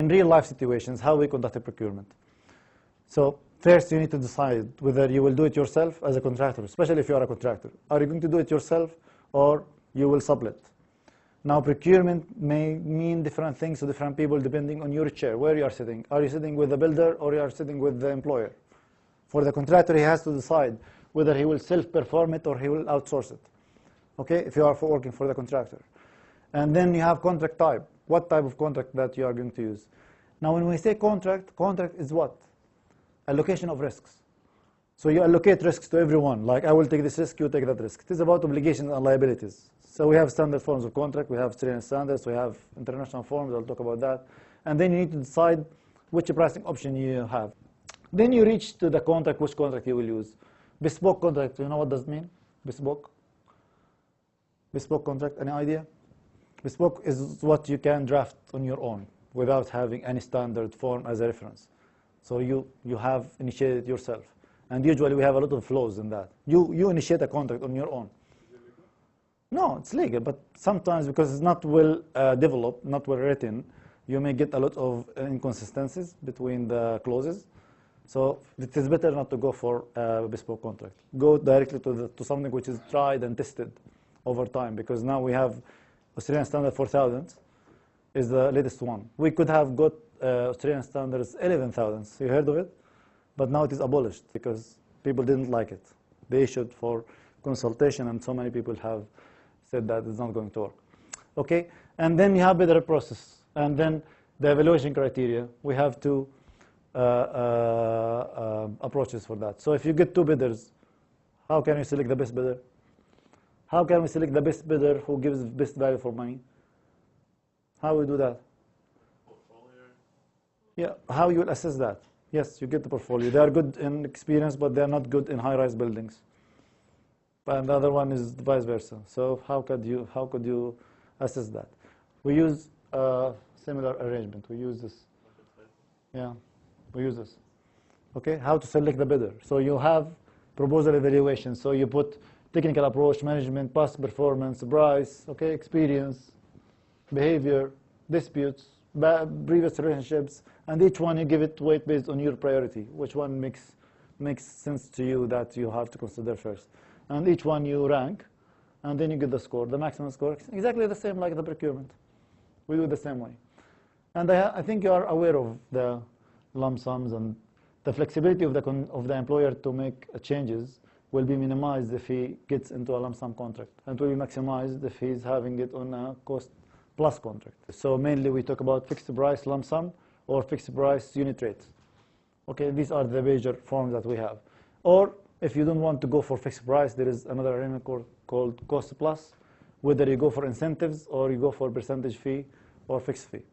in real life situations, how we conduct a procurement. So first you need to decide whether you will do it yourself as a contractor, especially if you are a contractor. Are you going to do it yourself or you will sublet? Now procurement may mean different things to different people depending on your chair, where you are sitting. Are you sitting with the builder or you are sitting with the employer? For the contractor, he has to decide whether he will self-perform it or he will outsource it. Okay, if you are working for the contractor. And then you have contract type. What type of contract that you are going to use? Now when we say contract, contract is what? Allocation of risks. So you allocate risks to everyone, like I will take this risk, you take that risk. It is about obligations and liabilities. So we have standard forms of contract, we have Australian standards, we have international forms, I'll talk about that. And then you need to decide which pricing option you have. Then you reach to the contract, which contract you will use. Bespoke contract, you know what does it mean? Bespoke? Bespoke contract, any idea? Bespoke is what you can draft on your own without having any standard form as a reference. So you have initiated yourself. And usually we have a lot of flaws in that. You initiate a contract on your own. No, it's legal, but sometimes because it's not well developed, not well written, you may get a lot of inconsistencies between the clauses. So it is better not to go for a bespoke contract. Go directly to something which is tried and tested over time, because now we have Australian Standard 4000 is the latest one. We could have got Australian Standards 11,000. You heard of it? But now it is abolished because people didn't like it. They issued for consultation, and so many people have said that it's not going to work. Okay, and then you have bidder process, and then the evaluation criteria. We have two approaches for that. So if you get two bidders, how can you select the best bidder? How can we select the best bidder who gives best value for money? How we do that? Portfolio. Yeah, how you will assess that? Yes, you get the portfolio. They are good in experience, but they are not good in high-rise buildings. And the other one is vice versa. So how could you assess that? We use a similar arrangement. We use this. Yeah, we use this. Okay, how to select the bidder. So you have proposal evaluation. So you put technical approach, management, past performance, price, okay, experience, behavior, disputes, previous relationships, and each one you give it weight based on your priority. Which one makes sense to you that you have to consider first. And each one you rank, and then you get the score, the maximum score, exactly the same like the procurement. We do the same way. And I think you are aware of the lump sums, and the flexibility of the employer to make changes will be minimized if he gets into a lump sum contract, and will be maximized if he's having it on a cost plus contract. So mainly we talk about fixed price lump sum or fixed price unit rates. Okay, these are the major forms that we have. Or if you don't want to go for fixed price, there is another arrangement called cost plus, whether you go for incentives or you go for percentage fee or fixed fee.